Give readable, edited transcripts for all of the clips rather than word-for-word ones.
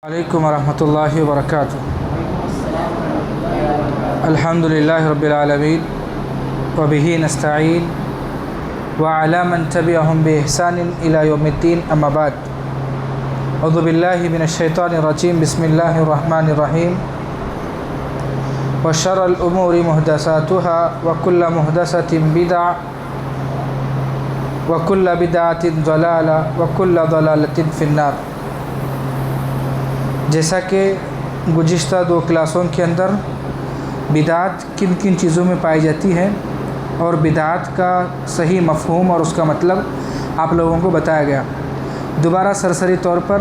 علیکم ورحمۃ اللہ وبرکاتہ۔ الحمدللہ رب العالمین وبہ نستعین وعلی من تبعہم بإحسان الی یوم الدین، اما بعد۔ اعوذ باللہ من الشیطان الرجیم، بسم اللہ الرحمن الرحیم۔ وشر الامور محدثاتها وکل محدثۃ بدعہ وکل بدعۃ ضلالہ وکل ضلالۃ فی النار۔ جیسا کہ گزشتہ 2 کلاسوں کے اندر بدعت کن کن چیزوں میں پائی جاتی ہے اور بدعت کا صحیح مفہوم اور اس کا مطلب آپ لوگوں کو بتایا گیا، دوبارہ سرسری طور پر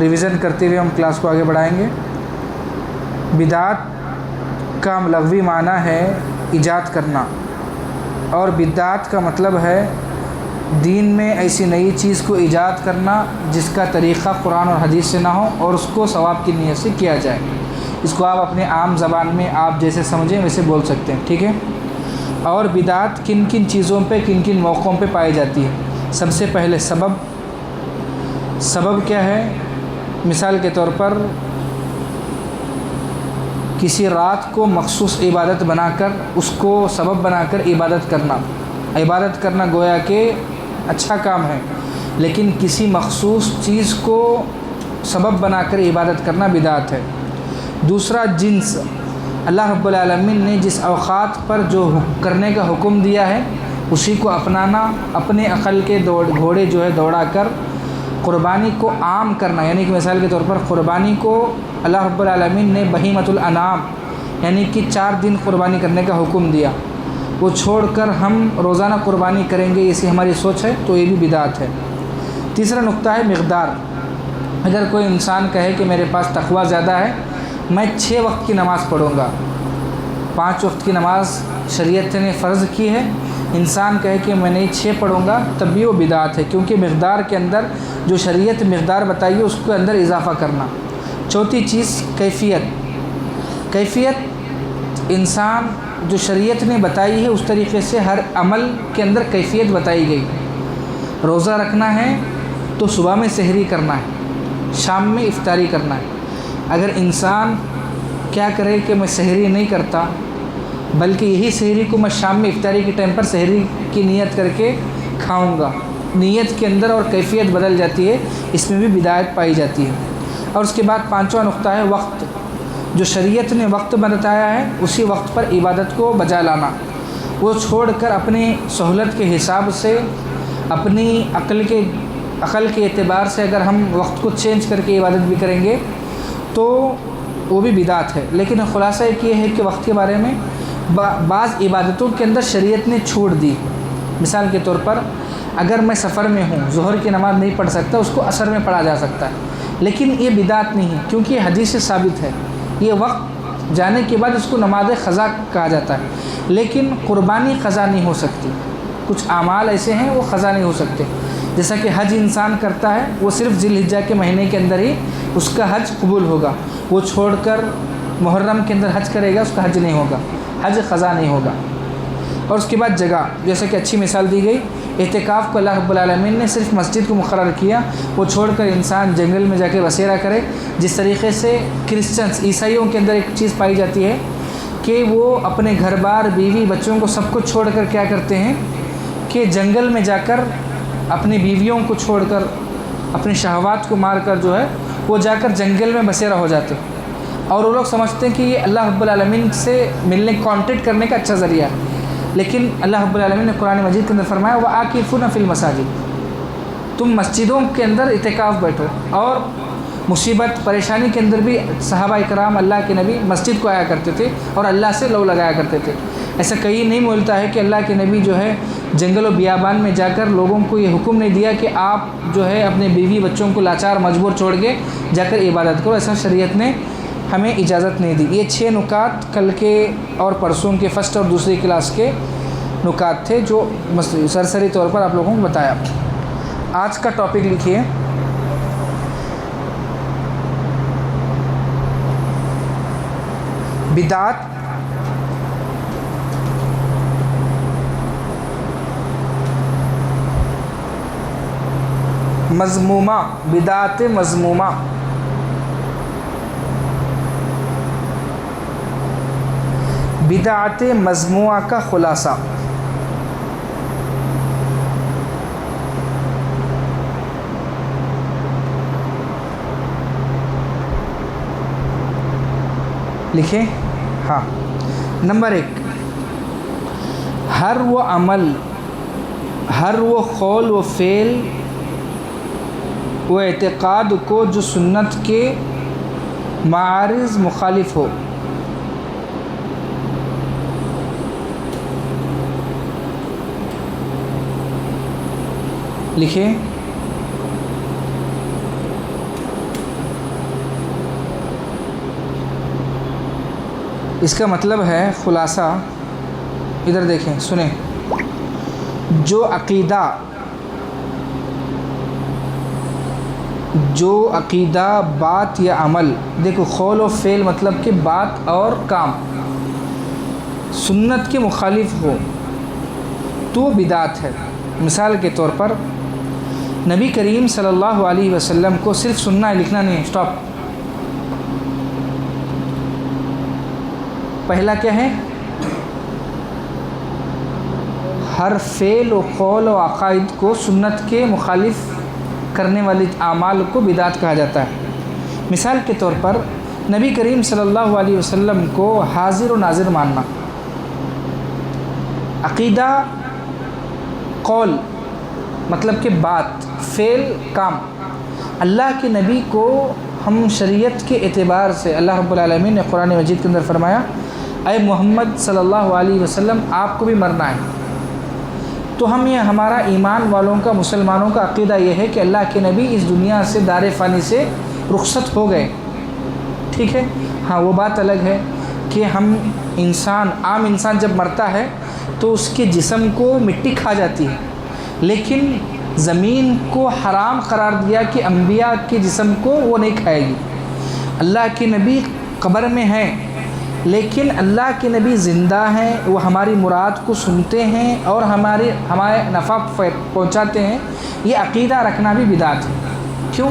ریویژن کرتے ہوئے ہم کلاس کو آگے بڑھائیں گے۔ بدعت کا لغوی معنی ہے ایجاد کرنا، اور بدعت کا مطلب ہے دین میں ایسی نئی چیز کو ایجاد کرنا جس کا طریقہ قرآن اور حدیث سے نہ ہو اور اس کو ثواب کی نیت سے کیا جائے۔ اس کو آپ اپنے عام زبان میں آپ جیسے سمجھیں ویسے بول سکتے ہیں، ٹھیک ہے۔ اور بدعت کن کن چیزوں پہ کن کن موقعوں پہ پائی جاتی ہے؟ سب سے پہلے سبب کیا ہے؟ مثال کے طور پر کسی رات کو مخصوص عبادت بنا کر اس کو سبب بنا کر عبادت کرنا گویا کہ اچھا کام ہے، لیکن کسی مخصوص چیز کو سبب بنا کر عبادت کرنا بدعت ہے۔ دوسرا جنس، اللہ رب العالمین نے جس اوقات پر جو کرنے کا حکم دیا ہے اسی کو اپنانا، اپنے عقل کے گھوڑے جو ہے دوڑا کر قربانی کو عام کرنا، یعنی کہ مثال کے طور پر قربانی کو اللہ رب العالمین نے بہیمۃ الانعام یعنی کہ 4 دن قربانی کرنے کا حکم دیا، وہ چھوڑ کر ہم روزانہ قربانی کریں گے، ایسی ہماری سوچ ہے تو یہ بھی بدعت ہے۔ تیسرا نقطہ ہے مقدار۔ اگر کوئی انسان کہے کہ میرے پاس تقویٰ زیادہ ہے، میں 6 وقت کی نماز پڑھوں گا، 5 وقت کی نماز شریعت نے فرض کی ہے، انسان کہے کہ میں نہیں 6 پڑھوں گا، تب بھی وہ بدعت ہے، کیونکہ مقدار کے اندر جو شریعت مقدار بتائیے اس کے اندر اضافہ کرنا۔ چوتھی چیز کیفیت انسان جو شریعت نے بتائی ہے اس طریقے سے ہر عمل کے اندر کیفیت بتائی گئی۔ روزہ رکھنا ہے تو صبح میں سحری کرنا ہے، شام میں افطاری کرنا ہے۔ اگر انسان کیا کرے کہ میں سحری نہیں کرتا بلکہ یہی سحری کو میں شام میں افطاری کے ٹائم پر سحری کی نیت کر کے کھاؤں گا، نیت کے اندر اور کیفیت بدل جاتی ہے، اس میں بھی بدعت پائی جاتی ہے۔ اور اس کے بعد 5واں نقطہ ہے وقت۔ جو شریعت نے وقت بتایا ہے اسی وقت پر عبادت کو بجا لانا، وہ چھوڑ کر اپنی سہولت کے حساب سے اپنی عقل کے اعتبار سے اگر ہم وقت کو چینج کر کے عبادت بھی کریں گے تو وہ بھی بدعت ہے۔ لیکن خلاصہ ایک یہ ہے کہ وقت کے بارے میں بعض عبادتوں کے اندر شریعت نے چھوٹ دی۔ مثال کے طور پر اگر میں سفر میں ہوں، ظہر کی نماز نہیں پڑھ سکتا، اس کو عصر میں پڑھا جا سکتا ہے، لیکن یہ بدعت نہیں ہے کیونکہ یہ حدیث سے ثابت ہے۔ یہ وقت جانے کے بعد اس کو نماز قضا کہا جاتا ہے، لیکن قربانی قضا نہیں ہو سکتی۔ کچھ اعمال ایسے ہیں وہ قضا نہیں ہو سکتے، جیسا کہ حج انسان کرتا ہے، وہ صرف ذی الحجہ کے مہینے کے اندر ہی اس کا حج قبول ہوگا، وہ چھوڑ کر محرم کے اندر حج کرے گا، اس کا حج نہیں ہوگا، حج قضا نہیں ہوگا۔ اور اس کے بعد جگہ، جیسا کہ اچھی مثال دی گئی، اعتکاف کو اللہ رب العالمین نے صرف مسجد کو مقرر کیا، وہ چھوڑ کر انسان جنگل میں جا کے بسیرا کرے۔ جس طریقے سے کرسچنس عیسائیوں کے اندر ایک چیز پائی جاتی ہے کہ وہ اپنے گھر بار بیوی بچوں کو سب کو چھوڑ کر کیا کرتے ہیں کہ جنگل میں جا کر اپنی بیویوں کو چھوڑ کر اپنی شہوات کو مار کر جو ہے وہ جا کر جنگل میں بسیرا ہو جاتے ہیں، اور وہ لوگ سمجھتے ہیں کہ یہ اللہ رب العالمین سے ملنے کانٹیکٹ کرنے کا اچھا ذریعہ ہے۔ لیکن اللہ رب العالمین نے قرآن مجید کے اندر فرمایا وَآکِفُونَ فِی الْمَسَاجِدِ، تم مسجدوں کے اندر اعتکاف بیٹھو۔ اور مصیبت پریشانی کے اندر بھی صحابہ اکرام اللہ کے نبی مسجد کو آیا کرتے تھے اور اللہ سے لو لگایا کرتے تھے۔ ایسا کہیں نہیں ملتا ہے کہ اللہ کے نبی جو ہے جنگل و بیابان میں جا کر لوگوں کو یہ حکم نہیں دیا کہ آپ جو ہے اپنے بیوی بچوں کو لاچار مجبور چھوڑ کے جا کر عبادت کرو، ایسا شریعت نے ہمیں اجازت نہیں دی۔ یہ 6 نکات کل کے اور پرسوں کے فرسٹ اور دوسری کلاس کے نکات تھے جو سرسری طور پر آپ لوگوں کو بتایا۔ آج کا ٹاپک لکھیے، بدعت مذمومہ، بدعت مذمومہ۔ بدعت مذمومہ کا خلاصہ۔ لکھیں، ہاں، نمبر 1، ہر وہ عمل، ہر وہ قول و فعل و اعتقاد کو جو سنت کے معارض مخالف ہو، لکھیں، اس کا مطلب ہے خلاصہ، ادھر دیکھیں، سنیں، جو عقیدہ بات یا عمل، دیکھو قول و فعل مطلب کہ بات اور کام سنت کے مخالف ہو تو بدعت ہے۔ مثال کے طور پر نبی کریم صلی اللہ علیہ وسلم کو صرف سننا ہے، لکھنا نہیں ہے، سٹاپ۔ پہلا کیا ہے؟ ہر فعل و قول و عقائد کو سنت کے مخالف کرنے والی اعمال کو بدعت کہا جاتا ہے۔ مثال کے طور پر نبی کریم صلی اللہ علیہ وسلم کو حاضر و ناظر ماننا، عقیدہ قول مطلب کہ بات، فعل کام۔ اللہ کے نبی کو ہم شریعت کے اعتبار سے، اللہ رب العالمین نے قرآن مجید کے اندر فرمایا، اے محمد صلی اللہ علیہ وسلم آپ کو بھی مرنا ہے۔ تو ہم یہ، ہمارا ایمان والوں کا، مسلمانوں کا عقیدہ یہ ہے کہ اللہ کے نبی اس دنیا سے، دار فانی سے رخصت ہو گئے، ٹھیک ہے۔ ہاں، وہ بات الگ ہے کہ ہم انسان، عام انسان جب مرتا ہے تو اس کے جسم کو مٹی کھا جاتی ہے، لیکن زمین کو حرام قرار دیا کہ انبیاء کے جسم کو وہ نہیں کھائے گی۔ اللہ کے نبی قبر میں ہیں، لیکن اللہ کے نبی زندہ ہیں، وہ ہماری مراد کو سنتے ہیں اور ہمارے نفع پہنچاتے ہیں۔ یہ عقیدہ رکھنا بھی بدعت ہے۔ کیوں؟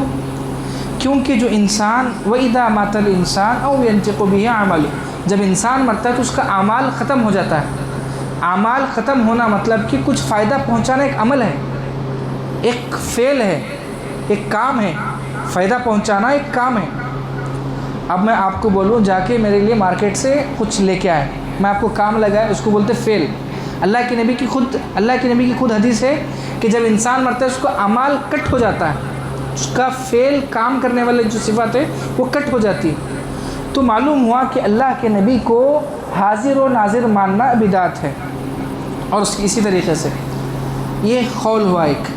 کیونکہ جو انسان، وَإِذَا مَاتَ الْإِنسَانُ أَوْ يَنْطِقُ بِهِ عَمَلُهُ، جب انسان مرتا ہے تو اس کا اعمال ختم ہو جاتا ہے۔ اعمال ختم ہونا مطلب کہ کچھ فائدہ پہنچانا ایک عمل ہے، ایک فعل ہے، ایک کام ہے، فائدہ پہنچانا ایک کام ہے۔ اب میں آپ کو بولوں جا کے میرے لیے مارکیٹ سے کچھ لے کے آئے، میں آپ کو کام لگائے، اس کو بولتے فعل۔ اللہ کے نبی کی خود حدیث ہے کہ جب انسان مرتا ہے اس کو اعمال کٹ ہو جاتا ہے، اس کا فعل، کام کرنے والے جو صفات ہے وہ کٹ ہو جاتی ہے۔ تو معلوم ہوا کہ اللہ کے نبی کو حاضر و ناظر ماننا بدعت ہے۔ اور اسی طریقے سے یہ قول ہوا، ایک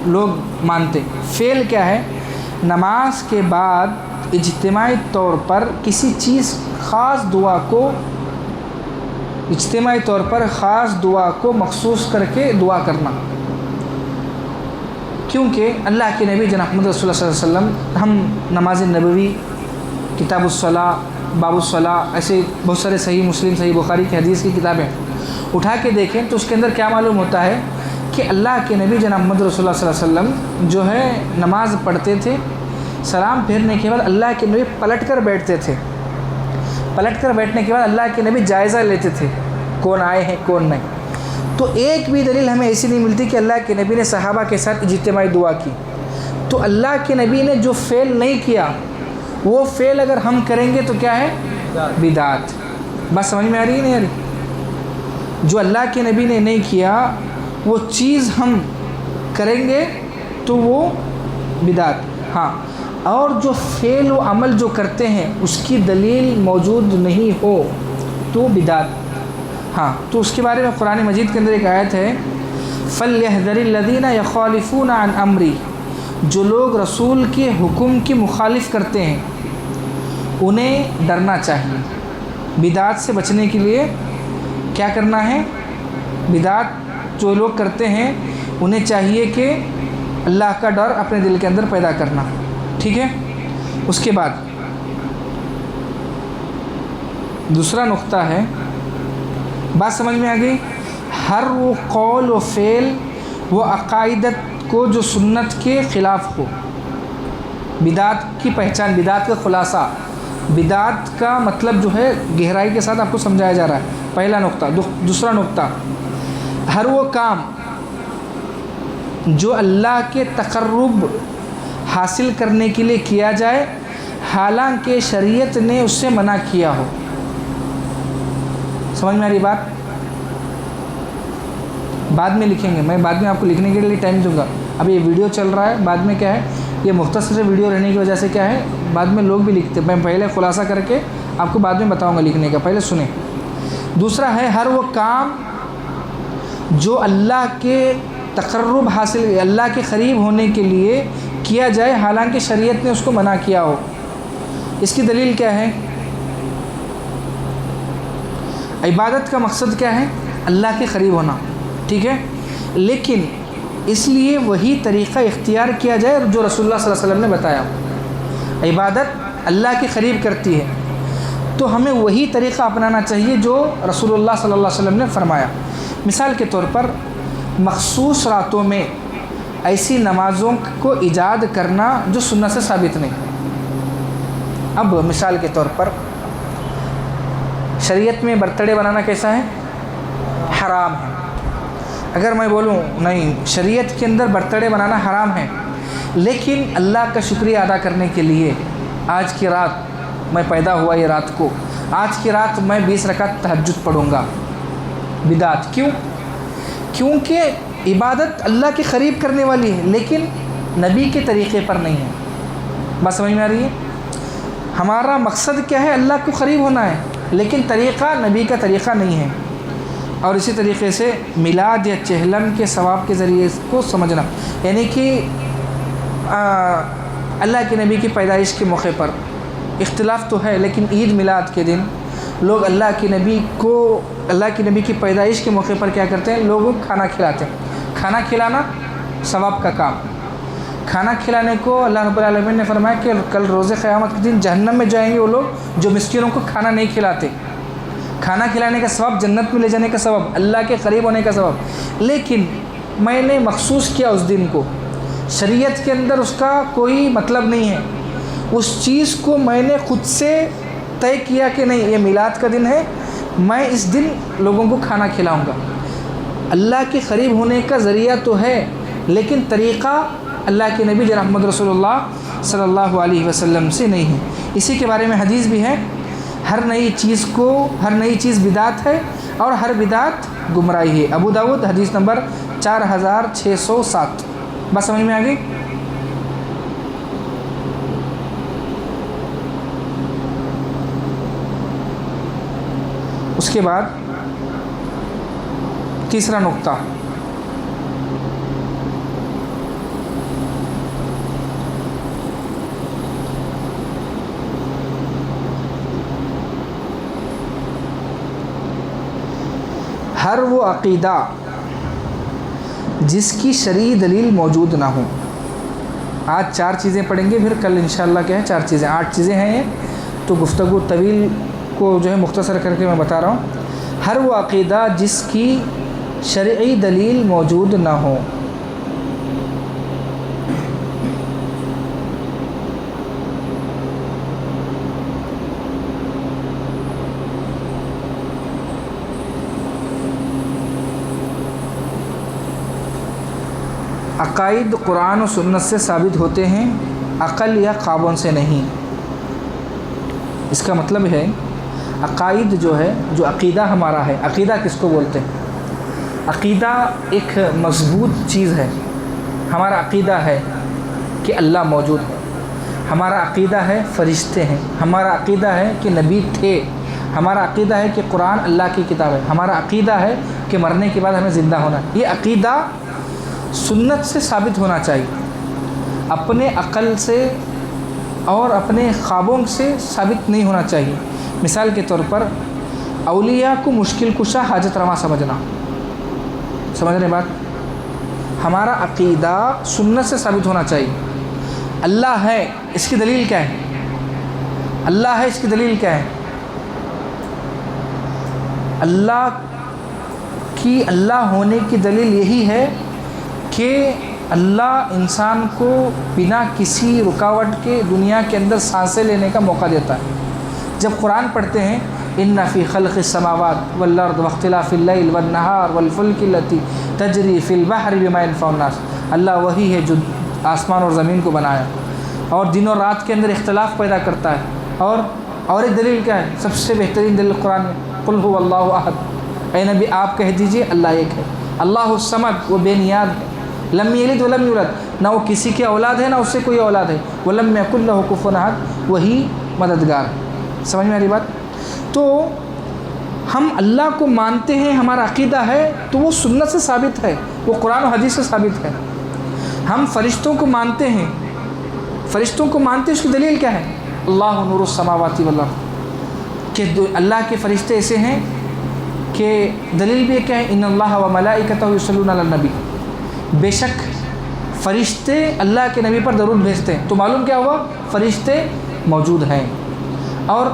لوگ مانتے۔ فعل کیا ہے؟ نماز کے بعد اجتماعی طور پر کسی چیز، خاص دعا کو، اجتماعی طور پر خاص دعا کو مخصوص کر کے دعا کرنا، کیونکہ اللہ کے نبی جناب محمد رسول اللہ صلی اللہ علیہ وسلم، ہم نماز نبوی، کتاب الصلاۃ، باب الصلاۃ، ایسے بہت سارے صحیح مسلم، صحیح بخاری کی حدیث کی کتابیں اٹھا کے دیکھیں تو اس کے اندر کیا معلوم ہوتا ہے کہ اللہ کے نبی جناب محمد رسول اللہ صلی اللہ علیہ وسلم جو ہے نماز پڑھتے تھے، سلام پھیرنے کے بعد اللہ کے نبی پلٹ کر بیٹھتے تھے، پلٹ کر بیٹھنے کے بعد اللہ کے نبی جائزہ لیتے تھے کون آئے ہیں کون نہیں۔ تو ایک بھی دلیل ہمیں ایسی نہیں ملتی کہ اللہ کے نبی نے صحابہ کے ساتھ اجتماعی دعا کی۔ تو اللہ کے نبی نے جو فعل نہیں کیا، وہ فعل اگر ہم کریں گے تو کیا ہے؟ بدعت۔ بس سمجھ میں آ رہی ہے نہیں آ رہی؟ جو اللہ کے نبی نے نہیں کیا وہ چیز ہم کریں گے تو وہ بدعت۔ ہاں، اور جو فعل و عمل جو کرتے ہیں اس کی دلیل موجود نہیں ہو تو بدعت۔ ہاں، تو اس کے بارے میں قرآن مجید کے اندر ایک آیت ہے، فَلْيَحْذَرِ الَّذِينَ يَخَالِفُونَ عَنْ أَمْرِهِ، جو لوگ رسول کے حکم کی مخالف کرتے ہیں انہیں ڈرنا چاہیے۔ بدعت سے بچنے کے لیے کیا کرنا ہے؟ بدعت جو لوگ کرتے ہیں انہیں چاہیے کہ اللہ کا ڈر اپنے دل کے اندر پیدا کرنا، ٹھیک ہے۔ اس کے بعد دوسرا نقطہ ہے، بات سمجھ میں آ گئی؟ ہر وہ قول و فعل و عقائدت کو جو سنت کے خلاف ہو، بدعت کی پہچان، بدعت کا خلاصہ، بدعت کا مطلب جو ہے گہرائی کے ساتھ آپ کو سمجھایا جا رہا ہے، پہلا نقطہ۔ دوسرا نقطہ، ہر وہ کام جو اللہ کے تقرب حاصل کرنے کے لیے کیا جائے حالانکہ شریعت نے اس سے منع کیا ہو۔ سمجھ میں آ رہی بات؟ بعد میں لکھیں گے، میں بعد میں آپ کو لکھنے کے لیے ٹائم دوں گا۔ اب یہ ویڈیو چل رہا ہے، بعد میں کیا ہے، یہ مختصر سے ویڈیو رہنے کی وجہ سے کیا ہے، بعد میں لوگ بھی لکھتے ہیں۔ میں پہلے خلاصہ کر کے آپ کو بعد میں بتاؤں گا لکھنے کا، پہلے سنیں۔ دوسرا ہے ہر وہ کام جو اللہ کے تقرب حاصل، اللہ کے قریب ہونے کے لیے کیا جائے حالانکہ شریعت نے اس کو منع کیا ہو۔ اس کی دلیل کیا ہے؟ عبادت کا مقصد کیا ہے؟ اللہ کے قریب ہونا، ٹھیک ہے، لیکن اس لیے وہی طریقہ اختیار کیا جائے جو رسول اللہ صلی اللہ علیہ وسلم نے بتایا۔ عبادت اللہ کے قریب کرتی ہے تو ہمیں وہی طریقہ اپنانا چاہیے جو رسول اللہ صلی اللہ علیہ وسلم نے فرمایا۔ مثال کے طور پر مخصوص راتوں میں ایسی نمازوں کو ایجاد کرنا جو سنت سے ثابت نہیں۔ اب مثال کے طور پر شریعت میں برتھ ڈے بنانا کیسا ہے؟ حرام ہے۔ اگر میں بولوں نہیں، شریعت کے اندر برتھ ڈے بنانا حرام ہے، لیکن اللہ کا شکریہ ادا کرنے کے لیے آج کی رات میں پیدا ہوا، یہ رات کو آج کی رات میں 20 رکعت تہجد پڑھوں گا، بدعت۔ کیوں؟ کیونکہ عبادت اللہ کے قریب کرنے والی ہے لیکن نبی کے طریقے پر نہیں ہے۔ بات سمجھ میں آ رہی ہے؟ ہمارا مقصد کیا ہے؟ اللہ کو قریب ہونا ہے، لیکن طریقہ نبی کا طریقہ نہیں ہے۔ اور اسی طریقے سے میلاد یا چہلم کے ثواب کے ذریعے اس کو سمجھنا، یعنی کہ اللہ کے نبی کی پیدائش کے موقع پر اختلاف تو ہے، لیکن عید میلاد کے دن لوگ اللہ کے نبی کی پیدائش کے موقع پر کیا کرتے ہیں؟ لوگوں کو کھانا کھلاتے ہیں۔ کھانا کھلانا ثواب کا کام۔ کھانا کھلانے کو اللہ رب العالمین نے فرمایا کہ کل روز قیامت کے دن جہنم میں جائیں گے وہ لوگ جو مسکینوں کو کھانا نہیں کھلاتے۔ کھانا کھلانے کا ثواب، جنت میں لے جانے کا ثواب، اللہ کے قریب ہونے کا ثواب، لیکن میں نے مخصوص کیا اس دن کو، شریعت کے اندر اس کا کوئی مطلب نہیں ہے۔ اس چیز کو میں نے خود سے طے کیا کہ نہیں، یہ میلاد کا دن ہے، میں اس دن لوگوں کو کھانا کھلاؤں گا۔ اللہ کے قریب ہونے کا ذریعہ تو ہے لیکن طریقہ اللہ کے نبی جناب محمد رسول اللہ صلی اللہ علیہ وسلم سے نہیں ہے۔ اسی کے بارے میں حدیث بھی ہے، ہر نئی چیز بدعت ہے اور ہر بدعت گمراہی ہے۔ ابو داؤد حدیث نمبر 4607۔ بس سمجھ میں آ گئی؟ اس کے بعد تیسرا نقطہ، ہر وہ عقیدہ جس کی شرعی دلیل موجود نہ ہو۔ آج 4 چیزیں پڑھیں گے، پھر کل انشاءاللہ کیا ہے 4 چیزیں، 8 چیزیں ہیں یہ، تو گفتگو طویل کو جو ہے مختصر کر کے میں بتا رہا ہوں۔ ہر وہ عقیدہ جس کی شرعی دلیل موجود نہ ہو۔ عقائد قرآن و سنت سے ثابت ہوتے ہیں، عقل یا خوابوں سے نہیں۔ اس کا مطلب ہے عقائد جو ہے، جو عقیدہ ہمارا ہے، عقیدہ کس کو بولتے ہیں؟ عقیدہ ایک مضبوط چیز ہے۔ ہمارا عقیدہ ہے کہ اللہ موجود ہے، ہمارا عقیدہ ہے فرشتے ہیں، ہمارا عقیدہ ہے کہ نبی تھے، ہمارا عقیدہ ہے کہ قرآن اللہ کی کتاب ہے، ہمارا عقیدہ ہے کہ مرنے کے بعد ہمیں زندہ ہونا ہے۔ یہ عقیدہ سنت سے ثابت ہونا چاہیے، اپنے عقل سے اور اپنے خوابوں سے ثابت نہیں ہونا چاہیے۔ مثال کے طور پر اولیاء کو مشکل کشا حاجت رواں سمجھنا، سمجھ رہے بات؟ ہمارا عقیدہ سنت سے ثابت ہونا چاہیے۔ اللہ ہے، اس کی دلیل کیا ہے؟ اللہ ہے، اس کی دلیل کیا ہے؟ اللہ کی اللہ ہونے کی دلیل یہی ہے کہ اللہ انسان کو بنا کسی رکاوٹ کے دنیا کے اندر سانسیں لینے کا موقع دیتا ہے۔ جب قرآن پڑھتے ہیں ان فی خلق السماوات والارض واختلاف اللیل والنہار والفلک التی تجری فی البحر بما ينفع الناس، اللہ وہی ہے جو آسمان اور زمین کو بنایا اور دن اور رات کے اندر اختلاف پیدا کرتا ہے، اور ایک دلیل کیا ہے؟ سب سے بہترین دلیل قرآن میں قل هو اللہ احد، اے نبی آپ کہہ دیجئے اللہ ایک ہے، اللہ الصمد، وہ بے نیاز ہے، لم یلد ولم یولد، نہ وہ کسی کی اولاد ہے نہ اس سے کوئی اولاد ہے، ولم یکن لہ کفوا احد، وہی مددگار ہے۔ سمجھ میں آ رہی بات؟ تو ہم اللہ کو مانتے ہیں، ہمارا عقیدہ ہے تو وہ سنت سے ثابت ہے، وہ قرآن و حدیث سے ثابت ہے۔ ہم فرشتوں کو مانتے ہیں، فرشتوں کو مانتے ہیں، اس کی دلیل کیا ہے؟ اللہ نور السماوات والارض، کہ اللہ کے فرشتے ایسے ہیں کہ دلیل بھی کیا ہے؟ ان اللہ و ملائکتہ یصلون علی النبی، بے شک فرشتے اللہ کے نبی پر درود بھیجتے ہیں، تو معلوم کیا ہوا؟ فرشتے موجود ہیں۔ اور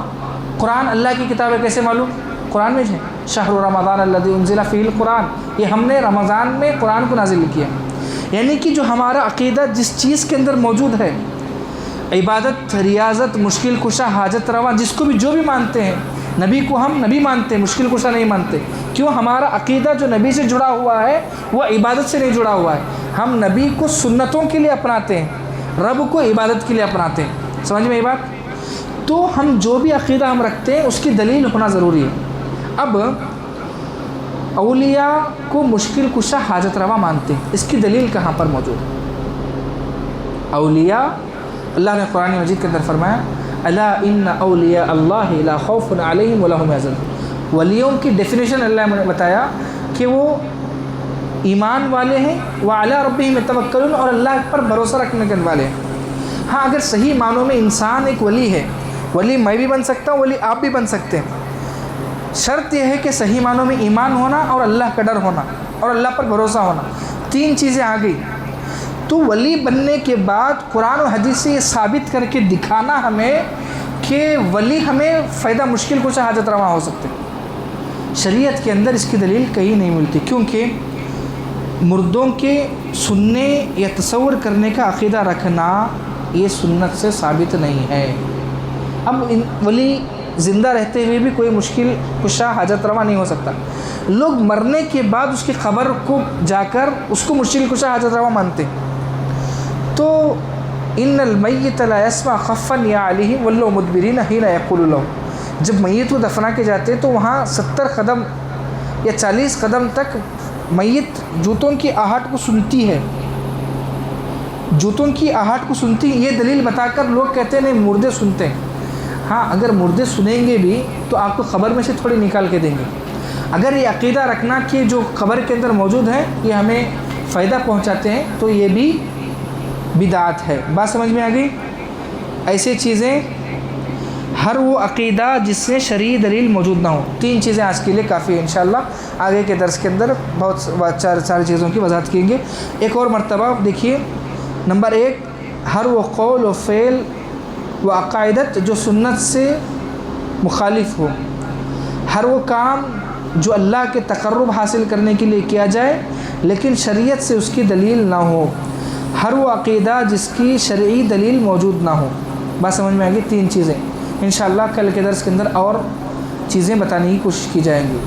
قرآن اللہ کی کتاب ہے، کیسے معلوم؟ قرآن میں ہے شہر رمضان الذی انزل فیہ القرآن، یہ ہم نے رمضان میں قرآن کو نازل کیا، یعنی کہ جو ہمارا عقیدہ جس چیز کے اندر موجود ہے، عبادت، ریاضت، مشکل کشا، حاجت روا، جس کو بھی جو بھی مانتے ہیں، نبی کو ہم نبی مانتے ہیں، مشکل کشا نہیں مانتے، کیوں؟ ہمارا عقیدہ جو نبی سے جڑا ہوا ہے وہ عبادت سے نہیں جڑا ہوا ہے، ہم نبی کو سنتوں کے لیے اپناتے ہیں، رب کو عبادت کے لیے اپناتے ہیں۔ سمجھ میں یہ بات؟ تو ہم جو بھی عقیدہ ہم رکھتے ہیں اس کی دلیل ہونا ضروری ہے۔ اب اولیاء کو مشکل کشا، حاجت روا مانتے ہیں، اس کی دلیل کہاں پر موجود ہے؟ اولیاء، اللہ نے قرآن مجید کے اندر فرمایا الا ان اولیاء اللہ لا خوف علیہم ولا هم يحزنون، ولیوں کی ڈیفینیشن اللہ نے بتایا کہ وہ ایمان والے ہیں، وعلی ربہم یتوکلون، اور اللہ پر بھروسہ رکھنے کے والے ہیں۔ ہاں اگر صحیح معنوں میں انسان ایک ولی ہے، ولی میں بھی بن سکتا ہوں، ولی آپ بھی بن سکتے ہیں، شرط یہ ہے کہ صحیح معنوں میں ایمان ہونا اور اللہ کا ڈر ہونا اور اللہ پر بھروسہ ہونا، تین چیزیں آ گئی تو ولی بننے کے بعد قرآن و حدیث سے یہ ثابت کر کے دکھانا ہمیں کہ ولی ہمیں فائدہ مشکل کچھ حاجت روا ہو سکتے ہیں۔ شریعت کے اندر اس کی دلیل کہیں نہیں ملتی، کیونکہ مردوں کے سننے یا تصور کرنے کا عقیدہ رکھنا یہ سنت سے ثابت نہیں ہے۔ اب ولی زندہ رہتے ہوئے بھی کوئی مشکل کشا، حاجت روا نہیں ہو سکتا، لوگ مرنے کے بعد اس کی خبر کو جا کر اس کو مشکل کشا، حاجت روا مانتے ہیں۔ تو ان المیت لا یسمع خفا یعلیہ ولوا مدبرین حین یقول لہ، جب میت کو دفنا کے جاتے تو وہاں 70 قدم یا 40 قدم تک میت جوتوں کی آہٹ کو سنتی ہے، جوتوں کی آہٹ کو سنتی ہے، یہ دلیل بتا کر لوگ کہتے ہیں نہیں مردے سنتے ہیں۔ ہاں اگر مردے سنیں گے بھی تو آپ کو خبر میں سے تھوڑی نکال کے دیں گے۔ اگر یہ عقیدہ رکھنا کہ جو خبر کے اندر موجود ہیں یہ ہمیں فائدہ پہنچاتے ہیں تو یہ بھی بدعت ہے۔ بات سمجھ میں آ گئی؟ ایسے چیزیں، ہر وہ عقیدہ جس سے شرعی دلیل موجود نہ ہو۔ تین چیزیں آج کے لیے کافی ہے، انشاءاللہ آگے کے درس کے اندر بہت ساری چیزوں کی وضاحت کریں گے۔ ایک اور مرتبہ دیکھیے، نمبر 1، ہر وہ قول و فعل و عقائدت جو سنت سے مخالف ہو، ہر وہ کام جو اللہ کے تقرب حاصل کرنے کے لیے کیا جائے لیکن شریعت سے اس کی دلیل نہ ہو، ہر وہ عقیدہ جس کی شرعی دلیل موجود نہ ہو۔ بات سمجھ میں آ گئی؟ تین چیزیں انشاءاللہ کل کے درس کے اندر اور چیزیں بتانے کی کوشش کی جائیں گی۔